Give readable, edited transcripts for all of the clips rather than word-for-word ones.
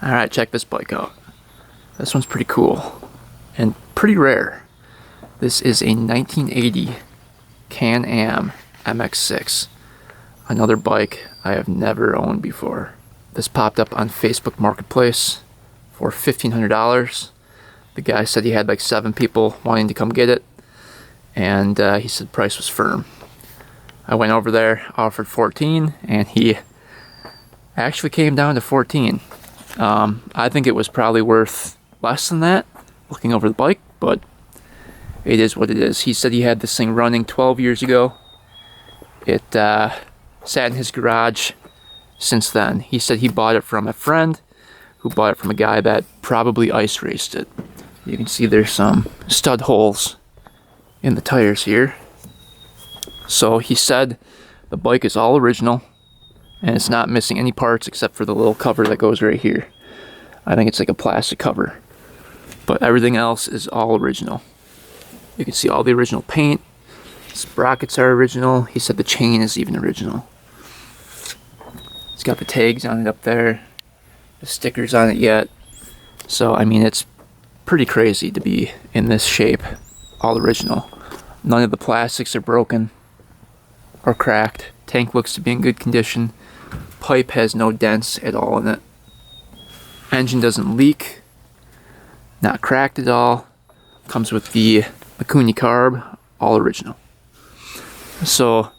Alright, check this bike out. This one's pretty cool and pretty rare. This is a 1980 Can-Am MX-6. Another bike I have never owned before. This popped up on Facebook Marketplace for $1,500. The guy said he had like 7 people wanting to come get it, and he said the price was firm. I went over there, offered 14, and he actually came down to 14. I think it was probably worth less than that, looking over the bike, but it is what it is. He said he had this thing running 12 years ago. It sat in his garage since then. He said he bought it from a friend who bought it from a guy that probably ice raced it. You can see there's some stud holes in the tires here. So he said the bike is all original and it's not missing any parts except for the little cover that goes right here. I think it's like a plastic cover, but everything else is all original. You can see all the original paint. Sprockets are original. He said the chain is even original. It's got the tags on it up there, the stickers on it yet. So I mean, it's pretty crazy to be in this shape, all original. None of the plastics are broken or cracked. Tank looks to be in good condition. Pipe has no dents at all in it. Engine doesn't leak, not cracked at all. Comes with the Mikuni carb, all original. So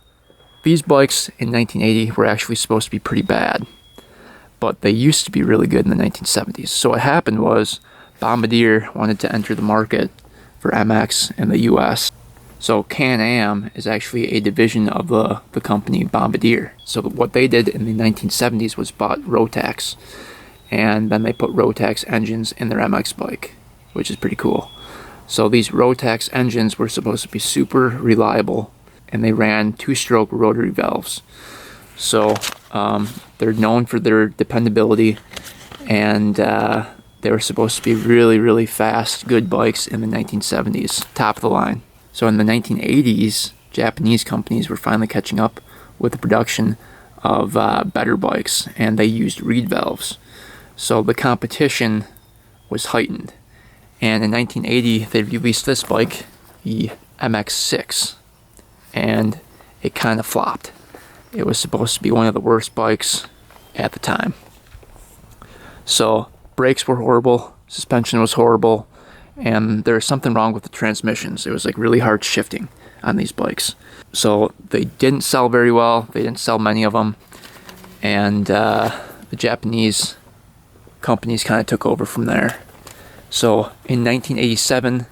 these bikes in 1980 were actually supposed to be pretty bad, but they used to be really good in the 1970s. So what happened was Bombardier wanted to enter the market for MX in the US. So Can-Am is actually a division of the company Bombardier. So what they did in the 1970s was bought Rotax, and then they put Rotax engines in their MX bike, which is pretty cool. So these Rotax engines were supposed to be super reliable, and they ran 2-stroke rotary valves. So they're known for their dependability, and they were supposed to be really, really fast, good bikes in the 1970s, top of the line. So in the 1980s, Japanese companies were finally catching up with the production of better bikes, and they used reed valves. So the competition was heightened. And in 1980, they released this bike, the MX-6, and it kind of flopped. It was supposed to be one of the worst bikes at the time. So brakes were horrible, suspension was horrible, and there was something wrong with the transmissions. It was like really hard shifting on these bikes. So they didn't sell very well. They didn't sell many of them, and the Japanese companies kind of took over from there. So in 1987,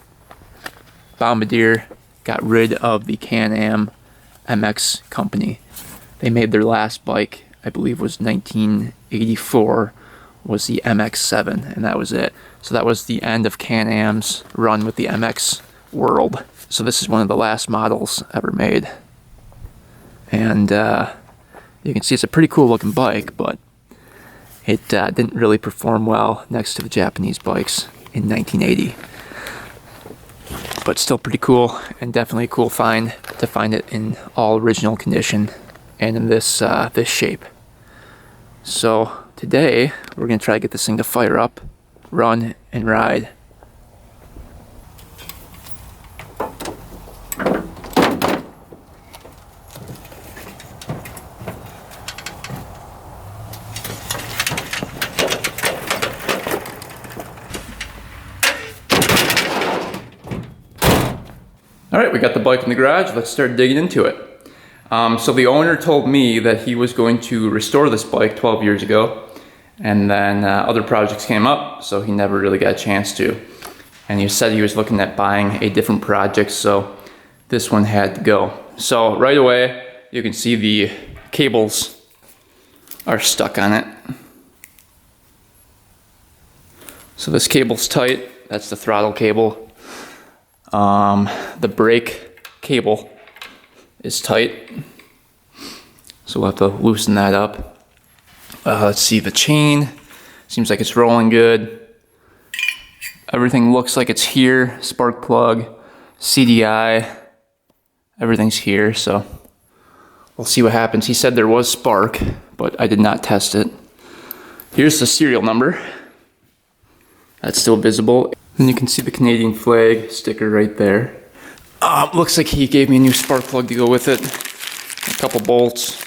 Bombardier got rid of the Can-Am MX company. They made their last bike, I believe was 1984, was the MX-7, and that was it. So that was the end of Can-Am's run with the MX world. So this is one of the last models ever made. And you can see it's a pretty cool looking bike, but it didn't really perform well next to the Japanese bikes in 1980. But still pretty cool, and definitely a cool find to find it in all original condition and in this shape. So today we're going to try to get this thing to fire up, run, and ride. Alright, we got the bike in the garage. Let's start digging into it. So the owner told me that he was going to restore this bike 12 years ago, and then other projects came up, so he never really got a chance to. And he said he was looking at buying a different project, so this one had to go. So right away, you can see the cables are stuck on it. So this cable's tight. That's the throttle cable. The brake cable is tight, so we'll have to loosen that up. Let's see, the chain seems like it's rolling good. Everything looks like it's here. Spark plug, CDI, everything's here, so we'll see what happens. He said there was spark, but I did not test it. Here's the serial number. That's still visible. And you can see the Canadian flag sticker right there. Looks like he gave me a new spark plug to go with it. A couple bolts.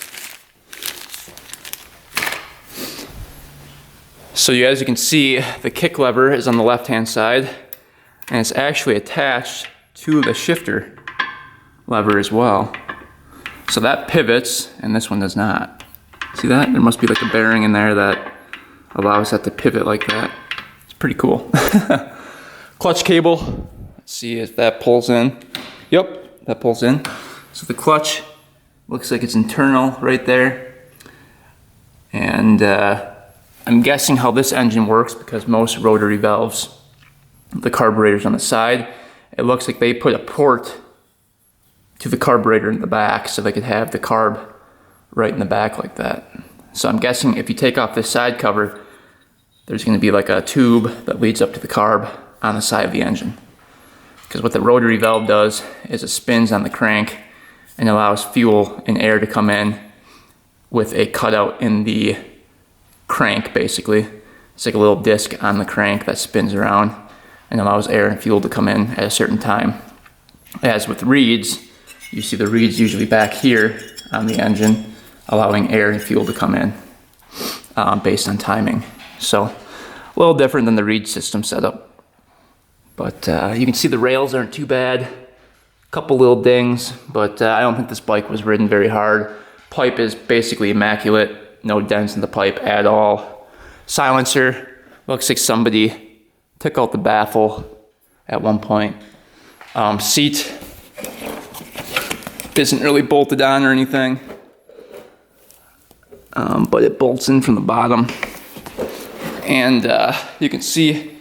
So as you can see, the kick lever is on the left-hand side, and it's actually attached to the shifter lever as well. So that pivots, and this one does not. See that? There must be like a bearing in there that allows that to pivot like that. It's pretty cool. Clutch cable. Let's see if that pulls in. Yep, that pulls in. So the clutch looks like it's internal right there. And I'm guessing how this engine works, because most rotary valves, the carburetor's on the side. It looks like they put a port to the carburetor in the back so they could have the carb right in the back like that. So I'm guessing if you take off this side cover, there's going to be like a tube that leads up to the carb on the side of the engine. Because what the rotary valve does is it spins on the crank and allows fuel and air to come in with a cutout in the crank, basically. It's like a little disc on the crank that spins around and allows air and fuel to come in at a certain time. As with reeds, you see the reeds usually back here on the engine, allowing air and fuel to come in based on timing. So a little different than the reed system setup. But you can see the rails aren't too bad. A couple little dings, but I don't think this bike was ridden very hard. Pipe is basically immaculate. No dents in the pipe at all. Silencer, looks like somebody took out the baffle at one point. Seat isn't really bolted on or anything, but it bolts in from the bottom. And you can see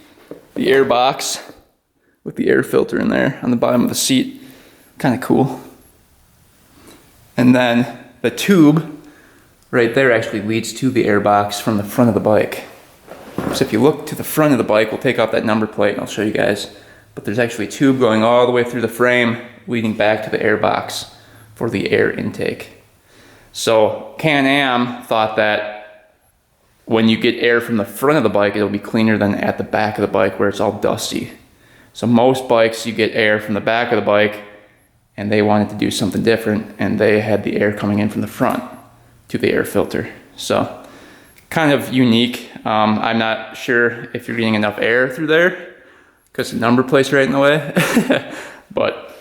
the air box with the air filter in there on the bottom of the seat. Kind of cool. And then the tube right there actually leads to the air box from the front of the bike. So if you look to the front of the bike, we'll take off that number plate and I'll show you guys. But there's actually a tube going all the way through the frame leading back to the air box for the air intake. So Can-Am thought that when you get air from the front of the bike, it'll be cleaner than at the back of the bike where it's all dusty. So most bikes, you get air from the back of the bike, and they wanted to do something different, and they had the air coming in from the front to the air filter. So kind of unique. I'm not sure if you're getting enough air through there because the number plate's right in the way, but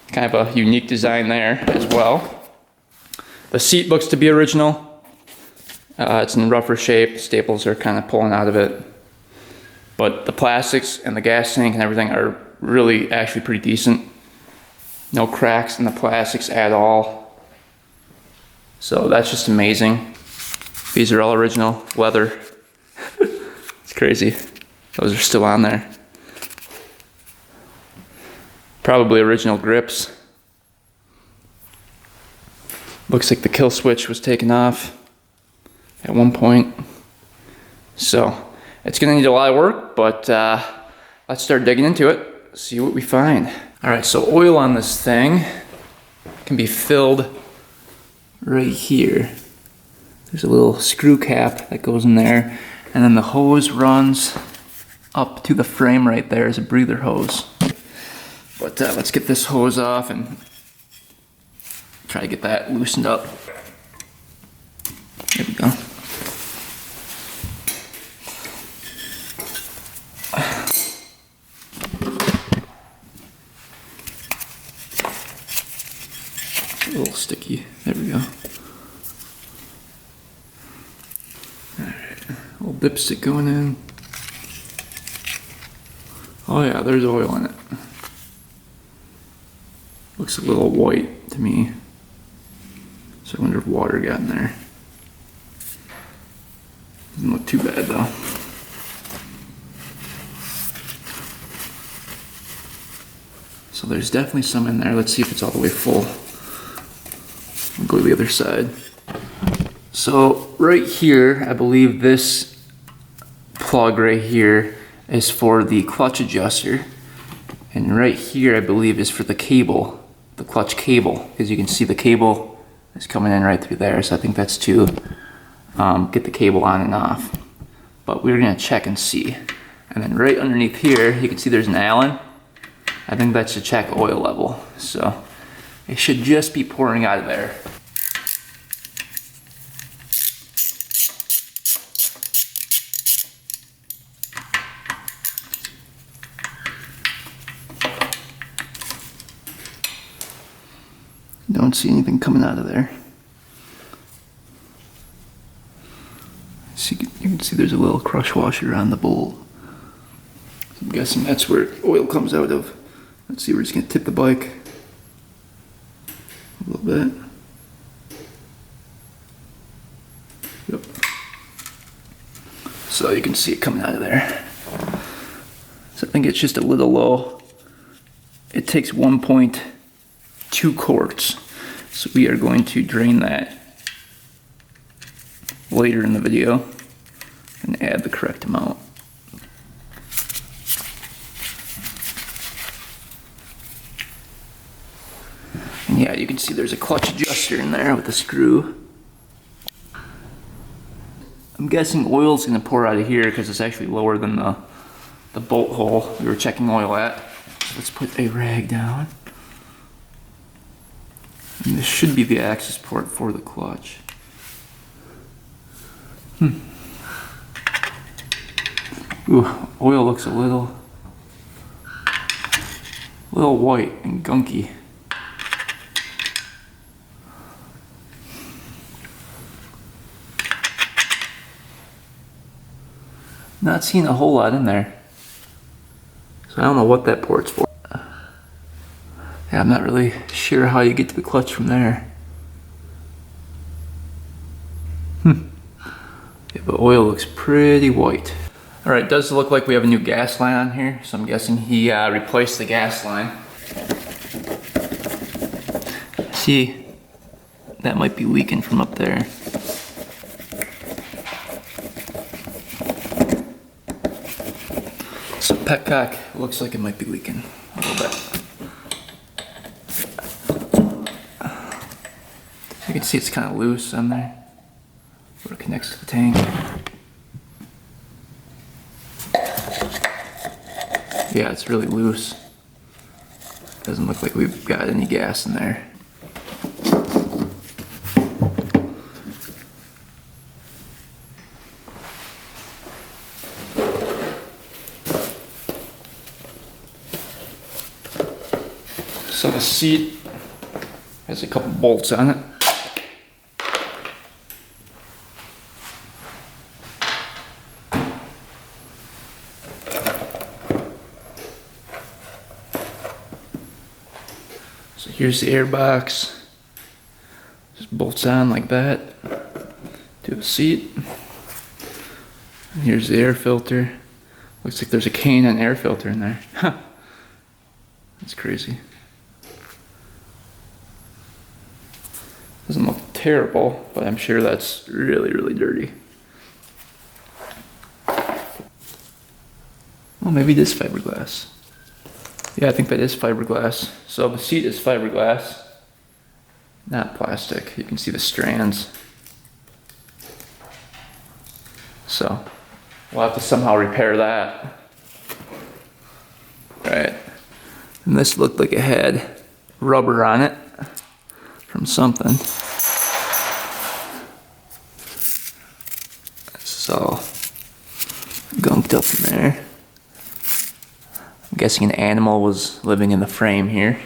kind of a unique design there as well. The seat looks to be original. It's in rougher shape. The staples are kind of pulling out of it. But the plastics and the gas tank and everything are really actually pretty decent. No cracks in the plastics at all. So that's just amazing. These are all original leather. It's crazy. Those are still on there. Probably original grips. Looks like the kill switch was taken off at one point. So it's gonna need a lot of work, but let's start digging into it, see what we find. All right, so oil on this thing can be filled right here. There's a little screw cap that goes in there, and then the hose runs up to the frame right there as a breather hose. But let's get this hose off and try to get that loosened up. There we go. A little sticky. There we go. Alright, little dipstick going in. Oh yeah, there's oil in it. Looks a little white to me. So I wonder if water got in there. Doesn't look too bad though. So there's definitely some in there. Let's see if it's all the way full. I'll go to the other side. So right here, I believe this plug right here is for the clutch adjuster. And right here, I believe, is for the cable, the clutch cable. As you can see, the cable is coming in right through there. So I think that's to get the cable on and off. But we're gonna check and see. And then right underneath here, you can see there's an Allen. I think that's to check oil level. So it should just be pouring out of there. Don't see anything coming out of there. So you can see there's a little crush washer on the bolt. I'm guessing that's where oil comes out of. Let's see, we're just gonna tip the bike a little bit. Yep. So you can see it coming out of there. So I think it's just a little low. It takes 1.2 quarts. So we are going to drain that later in the video and add the correct amount. And yeah, you can see there's a clutch adjuster in there with a screw. I'm guessing oil's gonna pour out of here because it's actually lower than the bolt hole we were checking oil at. So let's put a rag down. And this should be the access port for the clutch. Ooh, oil looks a little white and gunky. Not seeing a whole lot in there. So I don't know what that port's for. Yeah, I'm not really sure how you get to the clutch from there. Yeah, but oil looks pretty white. All right, it does look like we have a new gas line on here, so I'm guessing he replaced the gas line. See, that might be leaking from up there. So petcock looks like it might be leaking a little bit. You can see it's kind of loose on there where it connects to the tank. Yeah, it's really loose. Doesn't look like we've got any gas in there. So the seat has a couple bolts on it. So here's the air box. Just bolts on like that to the seat. And here's the air filter. Looks like there's a K&N air filter in there. Huh. That's crazy. Doesn't look terrible, but I'm sure that's really, really dirty. Well, maybe it is fiberglass. Yeah, I think that is fiberglass. So the seat is fiberglass, not plastic. You can see the strands. So we'll have to somehow repair that. Right. And this looked like it had rubber on it from something. It's all gunked up in there. I'm guessing an animal was living in the frame here.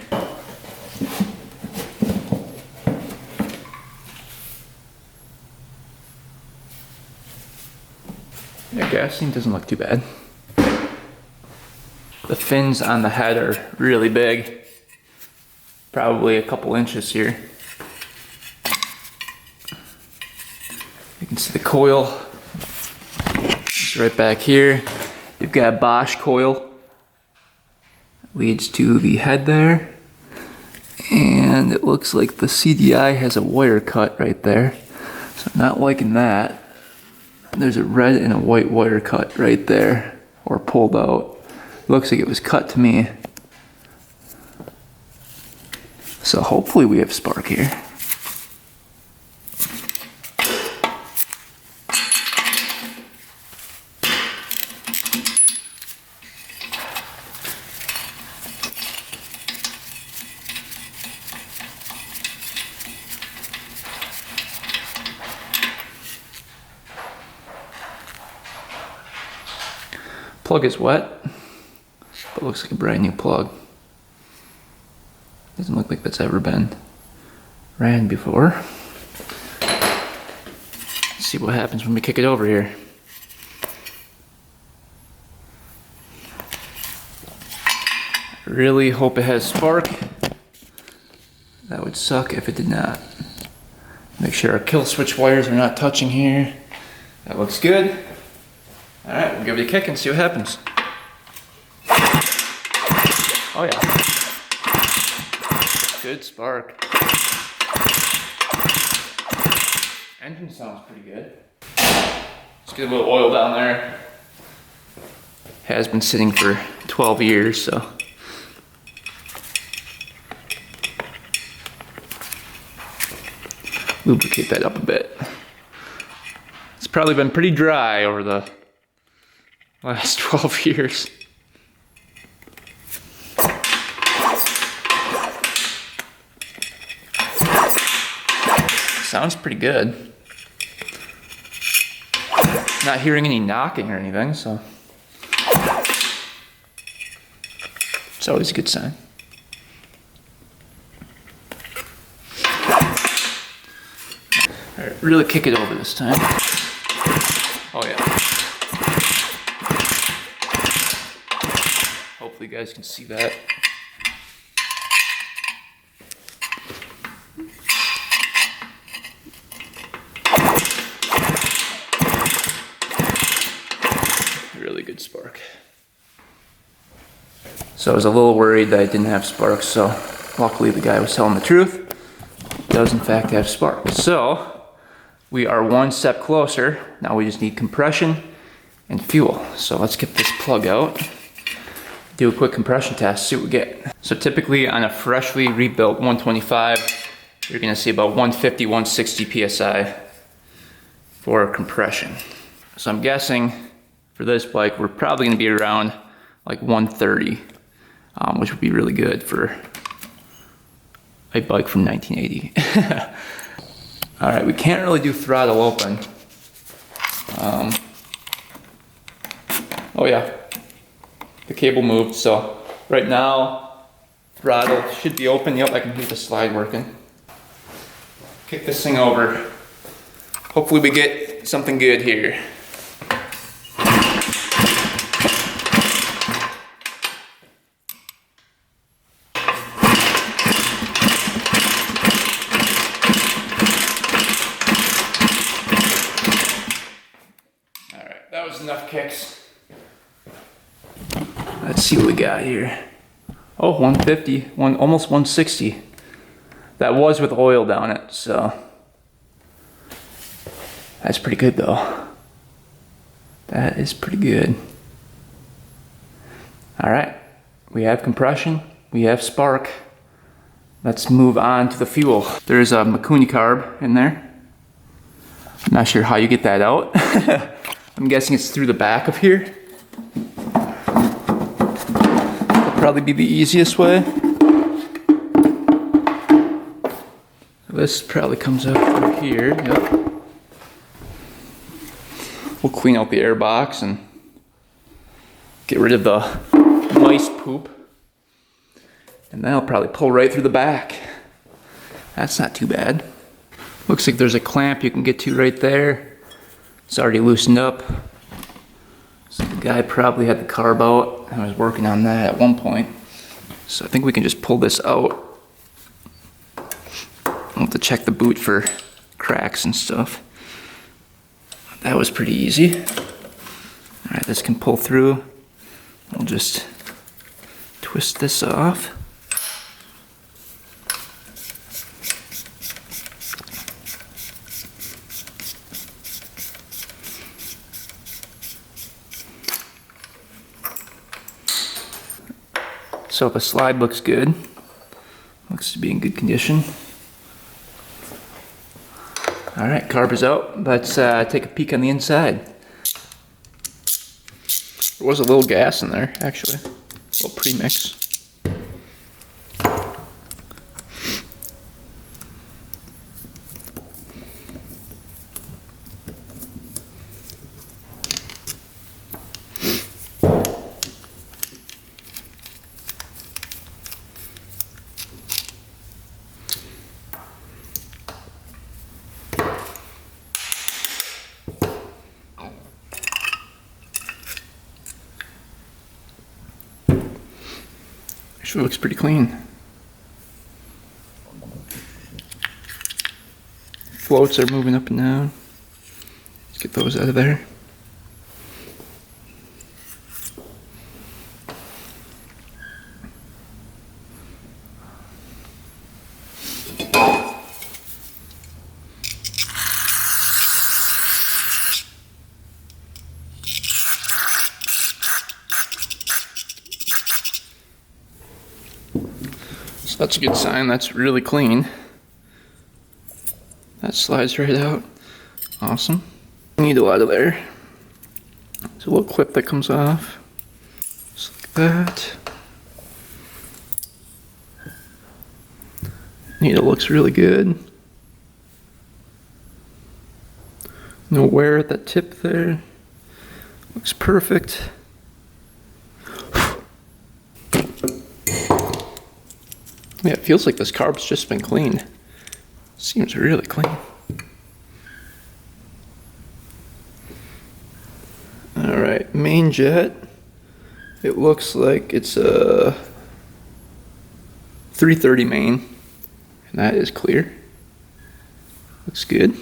Yeah, gassing doesn't look too bad. The fins on the head are really big. Probably a couple inches here. You can see the coil. It's right back here. You've got a Bosch coil. Leads to the head there. And it looks like the CDI has a wire cut right there. So I'm not liking that. There's a red and a white wire cut right there, or pulled out. Looks like it was cut to me. So hopefully we have spark here. Plug is wet, but looks like a brand new plug. Doesn't look like that's ever been ran before. Let's see what happens when we kick it over here. I really hope it has spark. That would suck if it did not. Make sure our kill switch wires are not touching here. That looks good. Alright, we'll give it a kick and see what happens. Oh yeah. Good spark. Engine sounds pretty good. Let's get a little oil down there. Has been sitting for 12 years, so. Lubricate that up a bit. It's probably been pretty dry over the last 12 years. Sounds pretty good. Not hearing any knocking or anything, so it's always a good sign. Alright, really kick it over this time. Oh yeah. Hopefully you guys can see that. Really good spark. So I was a little worried that I didn't have spark, so luckily the guy was telling the truth. It does in fact have spark. So we are one step closer. Now we just need compression and fuel. So let's get this plug out. Do a quick compression test, see what we get. So typically on a freshly rebuilt 125, you're gonna see about 150, 160 PSI for compression. So I'm guessing for this bike, we're probably gonna be around like 130, which would be really good for a bike from 1980. All right, we can't really do throttle open. Oh yeah, the cable moved, so right now, throttle should be open. Yep, I can hear the slide working. Kick this thing over. Hopefully we get something good here. That was enough kicks. Let's see what we got here. Oh, 150, almost 160. That was with oil down it, so that's pretty good though. That is pretty good. All right, we have compression, we have spark. Let's move on to the fuel. There's a Mikuni carb in there. I'm not sure how you get that out. I'm guessing it's through the back of here. That'll probably be the easiest way. This probably comes up through here. Yep. We'll clean out the air box and get rid of the mice poop. And that'll probably pull right through the back. That's not too bad. Looks like there's a clamp you can get to right there. It's already loosened up. So the guy probably had the carb out. I was working on that at one point. So I think we can just pull this out. I'll have to check the boot for cracks and stuff. That was pretty easy. All right, this can pull through. We'll just twist this off. So the slide looks good. Looks to be in good condition. All right, carb is out. Let's take a peek on the inside. There was a little gas in there, actually. A little premix. Actually looks pretty clean. Floats are moving up and down. Let's get those out of there. So that's a good sign. That's really clean. That slides right out. Awesome. Needle out of there. There's a little clip that comes off. Just like that. Needle looks really good. No wear at that tip there. Looks perfect. Yeah, it feels like this carb's just been cleaned. Seems really clean. Alright, main jet. It looks like it's a 330 main. And that is clear. Looks good.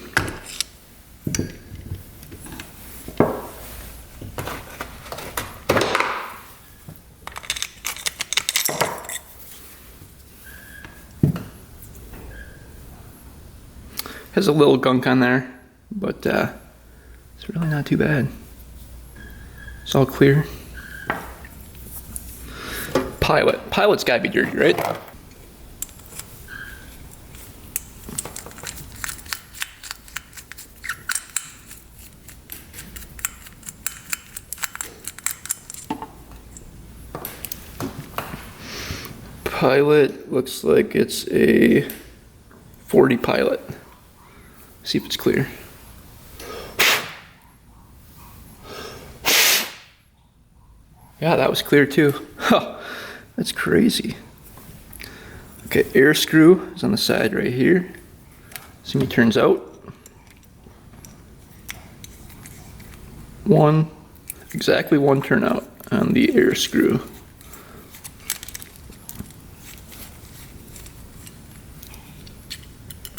Has a little gunk on there, but it's really not too bad. It's all clear. Pilot. Pilot's gotta be dirty, right? Pilot looks like it's a 40 Pilot. See if it's clear. Yeah, that was clear too. Huh, that's crazy. Okay, air screw is on the side right here. See how it turns out. Exactly one turnout on the air screw.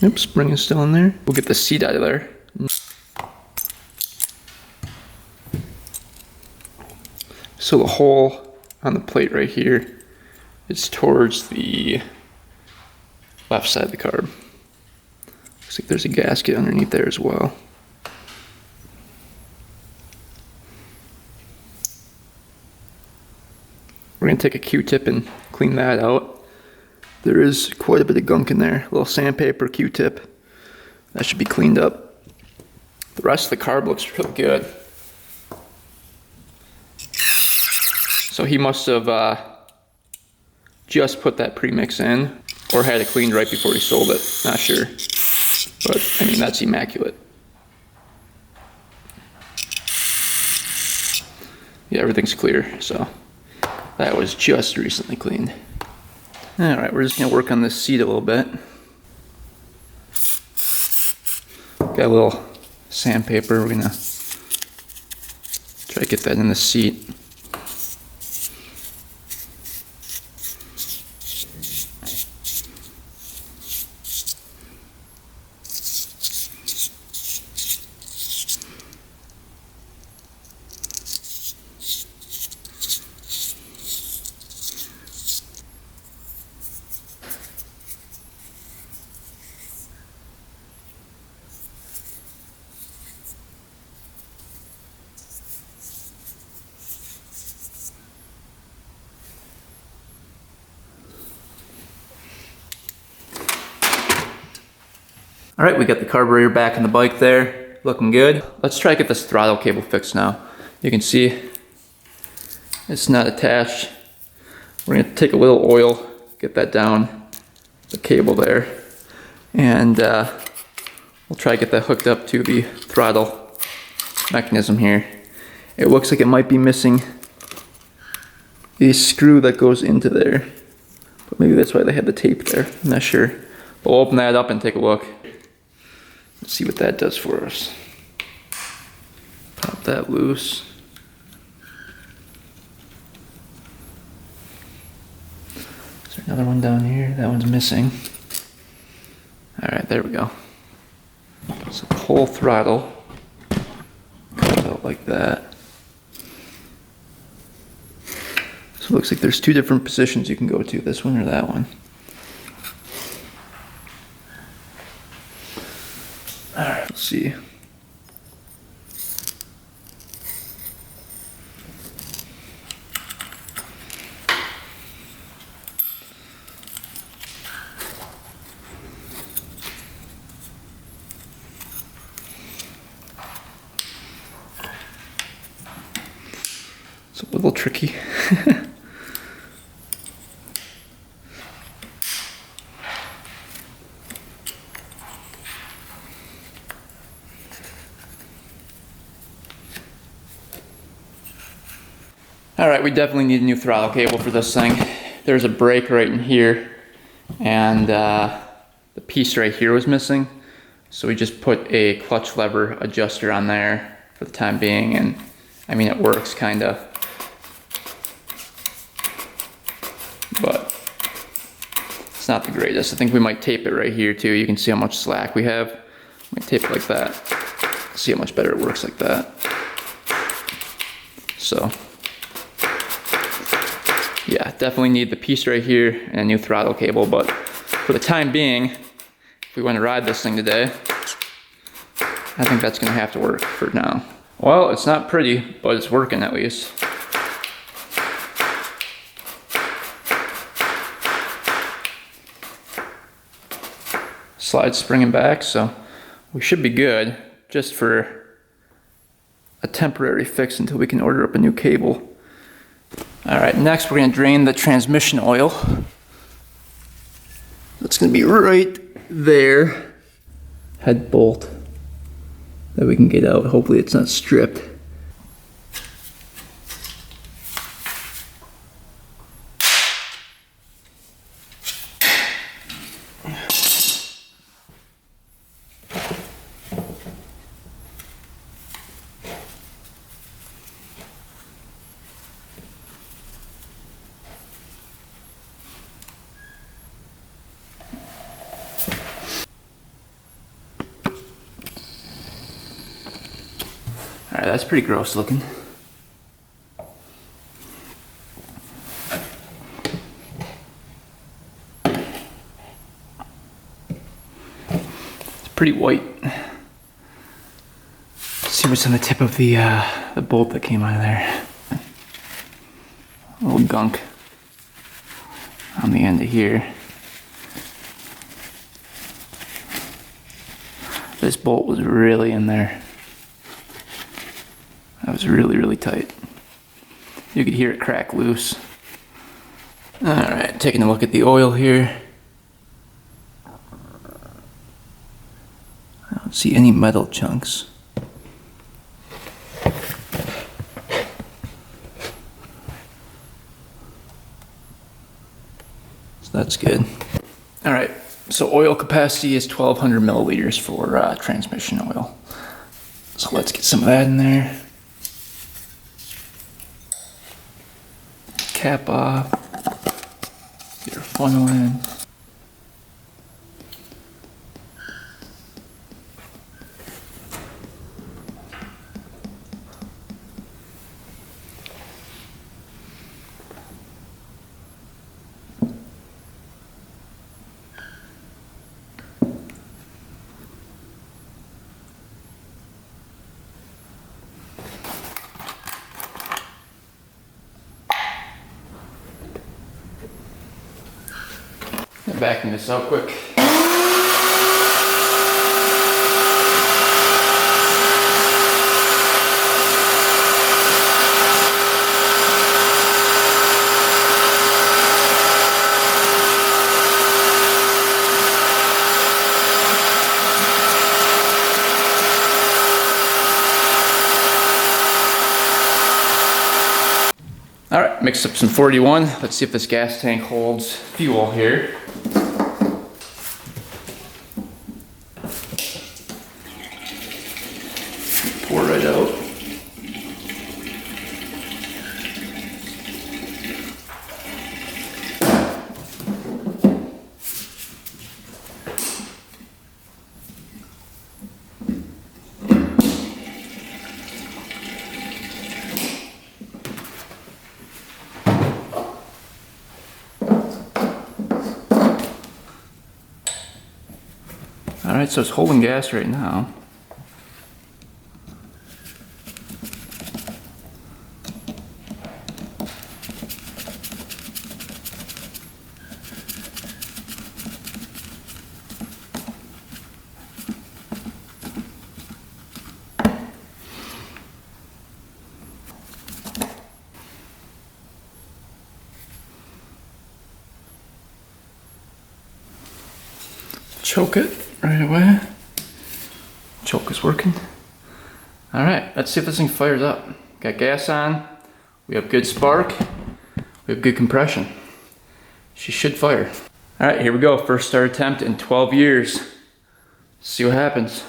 Yep, spring is still in there. We'll get the seat out of there. So the hole on the plate right here is towards the left side of the carb. Looks like there's a gasket underneath there as well. We're gonna take a Q-tip and clean that out. There is quite a bit of gunk in there. A little sandpaper, Q-tip. That should be cleaned up. The rest of the carb looks really good. So he must have just put that premix in, or had it cleaned right before he sold it. Not sure. But, I mean, that's immaculate. Yeah, everything's clear, so that was just recently cleaned. Alright, we're just going to work on this seat a little bit. Got a little sandpaper, we're going to try to get that in the seat. All right, we got the carburetor back in the bike there, looking good. Let's try to get this throttle cable fixed now. You can see it's not attached. We're gonna take a little oil, get that down the cable there, and we'll try to get that hooked up to the throttle mechanism here. It looks like it might be missing the screw that goes into there, but maybe that's why they had the tape there. I'm not sure. But we'll open that up and take a look. Let's see what that does for us. Pop that loose. Another one down here. That one's missing. Alright, there we go. So the whole throttle comes out like that. So it looks like there's two different positions you can go to, this one or that one. Alright, let's see. It's a little tricky. Alright, we definitely need a new throttle cable for this thing. There's a brake right in here, and the piece right here was missing. So we just put a clutch lever adjuster on there for the time being, and I mean it works kinda. But it's not the greatest. I think we might tape it right here too. You can see how much slack we have. Might tape it like that. See how much better it works like that. So yeah, definitely need the piece right here and a new throttle cable, but for the time being, if we want to ride this thing today, I think that's gonna have to work for now. Well, it's not pretty, but it's working at least. Slide springing back, so we should be good just for a temporary fix until we can order up a new cable. Alright, next we're going to drain the transmission oil. That's going to be right there. Head bolt that we can get out. Hopefully it's not stripped. Alright, that's pretty gross looking. It's pretty white. Let's see what's on the tip of the bolt that came out of there. A little gunk on the end of here. This bolt was really in there. That was really, really tight. You could hear it crack loose. Alright, taking a look at the oil here. I don't see any metal chunks. So that's good. Alright, so oil capacity is 1200 milliliters for transmission oil. So let's get some of that in there. Cap off, get our funnel in. Backing this up quick. Alright, mixed up some 41. Let's see if this gas tank holds fuel here. Pour right out. Alright, so it's holding gas right now. Choke it right away. Choke is working. Alright, let's see if this thing fires up. Got gas on, we have good spark, we have good compression. She should fire. Alright, here we go. First start attempt in 12 years. See what happens.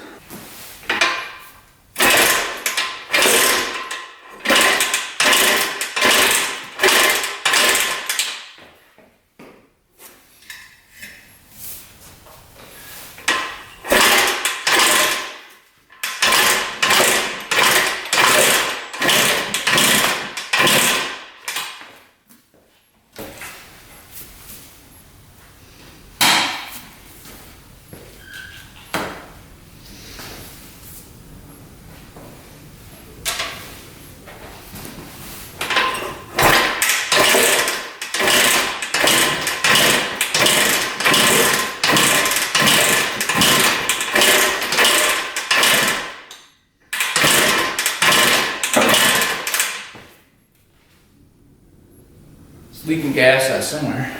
It's leaking gas out somewhere.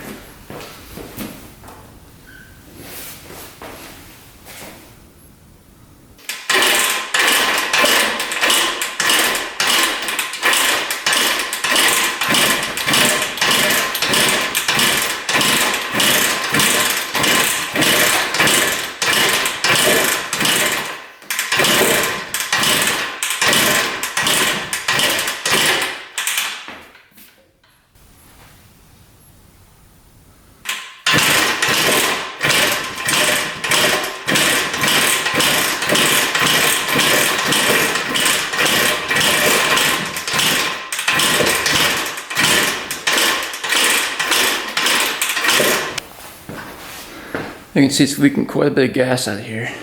You can see it's leaking quite a bit of gas out of here.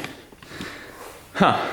Huh.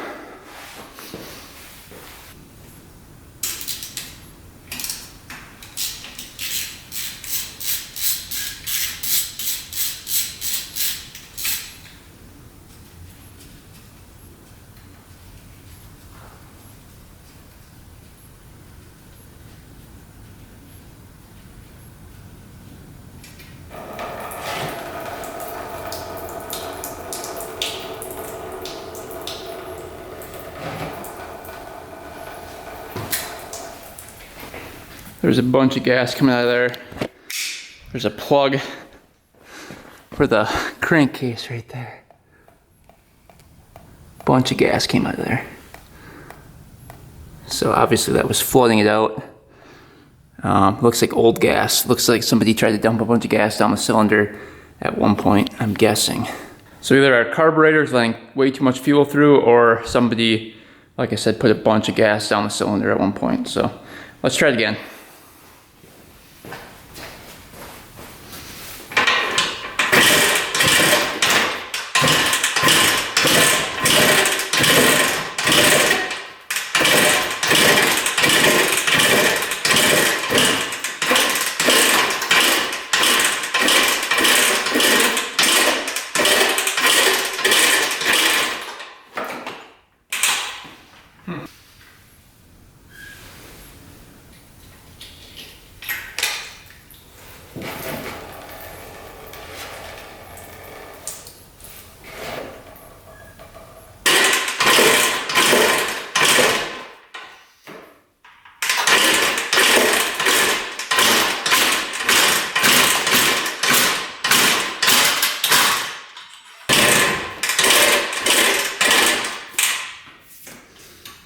There's a bunch of gas coming out of there. There's a plug for the crankcase right there. Bunch of gas came out of there. So obviously that was flooding it out. Looks like old gas. Looks like somebody tried to dump a bunch of gas down the cylinder at one point, I'm guessing. So either our carburetor is letting way too much fuel through, or somebody, like I said, put a bunch of gas down the cylinder at one point. So let's try it again.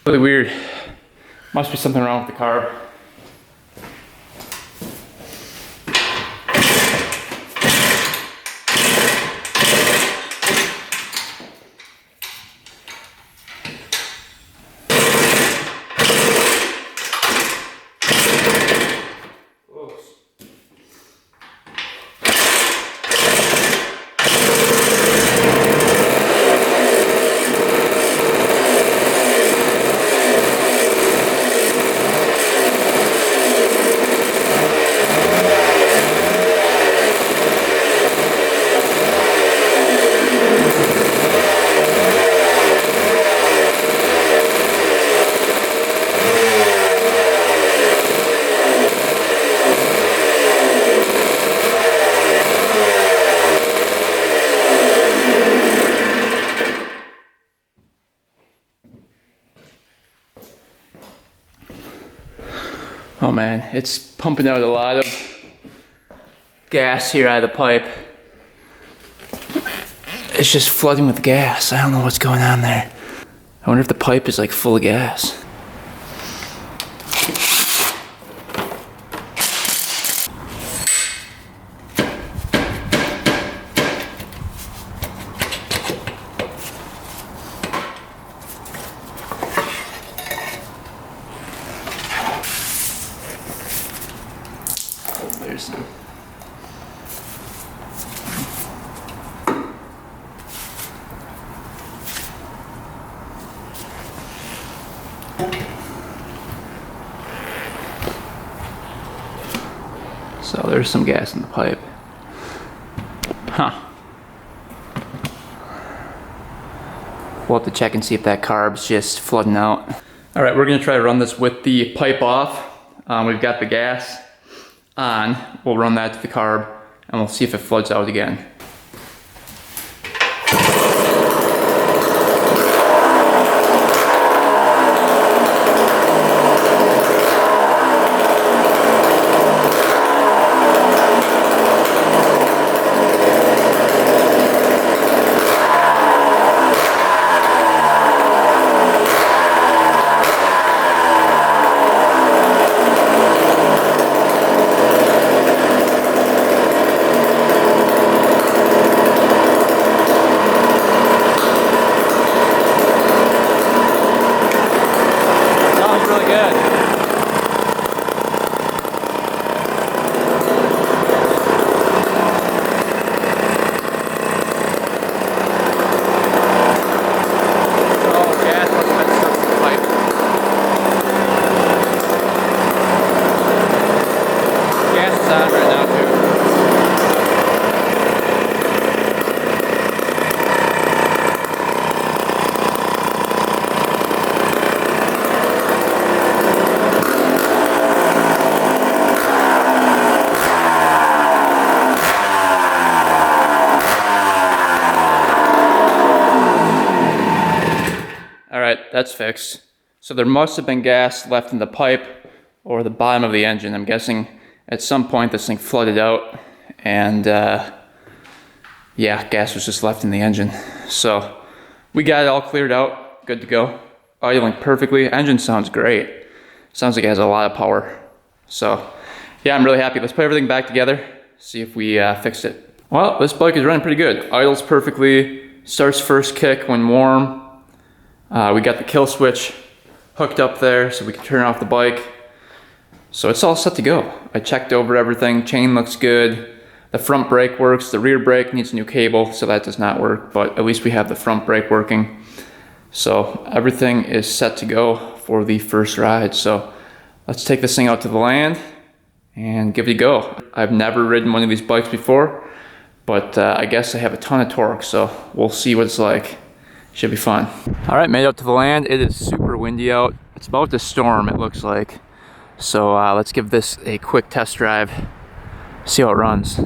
Really weird. Must be something wrong with the carb. Oh man, it's pumping out a lot of gas here out of the pipe. It's just flooding with gas. I don't know what's going on there. I wonder if the pipe is like full of gas. There's some. So there's some gas in the pipe. Huh. We'll have to check and see if that carb's just flooding out. All right, we're gonna try to run this with the pipe off. We've got the gas on. We'll run that to the carb and we'll see if it floods out again. Alright, that's fixed. So there must have been gas left in the pipe or the bottom of the engine. I'm guessing at some point this thing flooded out and yeah, gas was just left in the engine. So we got it all cleared out, good to go. Idling perfectly. Engine sounds great. Sounds like it has a lot of power. So yeah, I'm really happy. Let's put everything back together, see if we fixed it. Well, this bike is running pretty good. Idles perfectly, starts first kick when warm. We got the kill switch hooked up there so we can turn off the bike. So it's all set to go. I checked over everything, chain looks good. The front brake works, the rear brake needs a new cable, so that does not work, but at least we have the front brake working. So everything is set to go for the first ride. So let's take this thing out to the land and give it a go. I've never ridden one of these bikes before, but I guess I have a ton of torque, so we'll see what it's like. Should be fun. All right, made it up to the land. It is super windy out. It's about to storm, it looks like. So let's give this a quick test drive, see how it runs.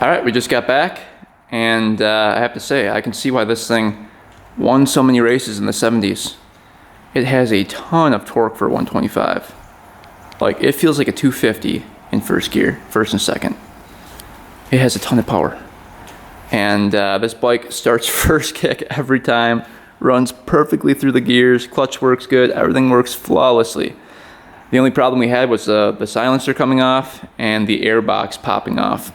All right, we just got back, and I have to say, I can see why this thing won so many races in the 70s. It has a ton of torque for 125. Like, it feels like a 250 in first gear, first and second. It has a ton of power. And this bike starts first kick every time, runs perfectly through the gears, clutch works good, everything works flawlessly. The only problem we had was the silencer coming off and the air box popping off.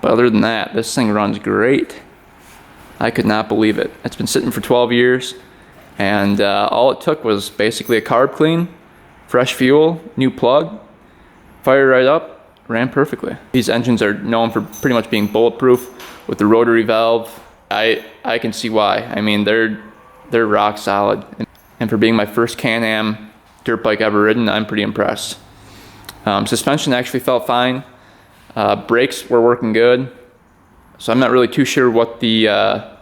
But other than that, this thing runs great. I could not believe it. It's been sitting for 12 years, and all it took was basically a carb clean, fresh fuel, new plug, fired right up, ran perfectly. These engines are known for pretty much being bulletproof with the rotary valve. I can see why. I mean, they're rock solid. And for being my first Can-Am dirt bike ever ridden, I'm pretty impressed. Suspension actually felt fine. Brakes were working good, so I'm not really too sure what the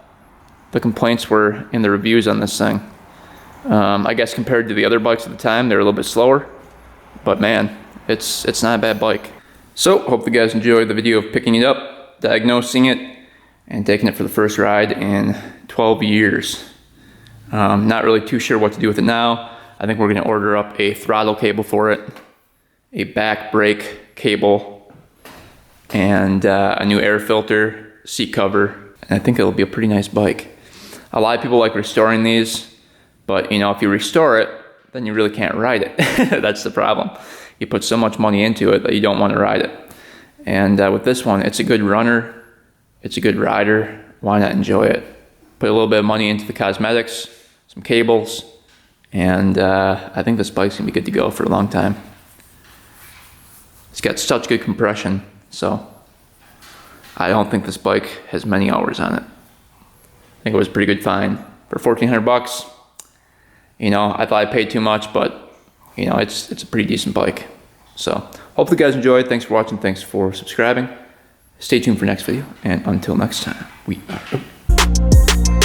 complaints were in the reviews on this thing. I guess compared to the other bikes at the time, they're a little bit slower, but man, it's not a bad bike. So hope you guys enjoyed the video of picking it up, diagnosing it, and taking it for the first ride in 12 years. Not really too sure what to do with it now. I think we're going to order up a throttle cable for it, a back brake cable, and a new air filter, seat cover, and I think it'll be a pretty nice bike. A lot of people like restoring these, but you know, if you restore it, then you really can't ride it. That's the problem. You put so much money into it that you don't want to ride it. And with this one, it's a good runner, it's a good rider. Why not enjoy it? Put a little bit of money into the cosmetics, some cables, and I think this bike's gonna be good to go for a long time. It's got such good compression, so I don't think this bike has many hours on it. I think it was a pretty good find for 1,400 bucks. You know, I thought I paid too much, but you know, it's a pretty decent bike. So hopefully you guys enjoyed. Thanks for watching. Thanks for subscribing. Stay tuned for next video, and until next time, we are out.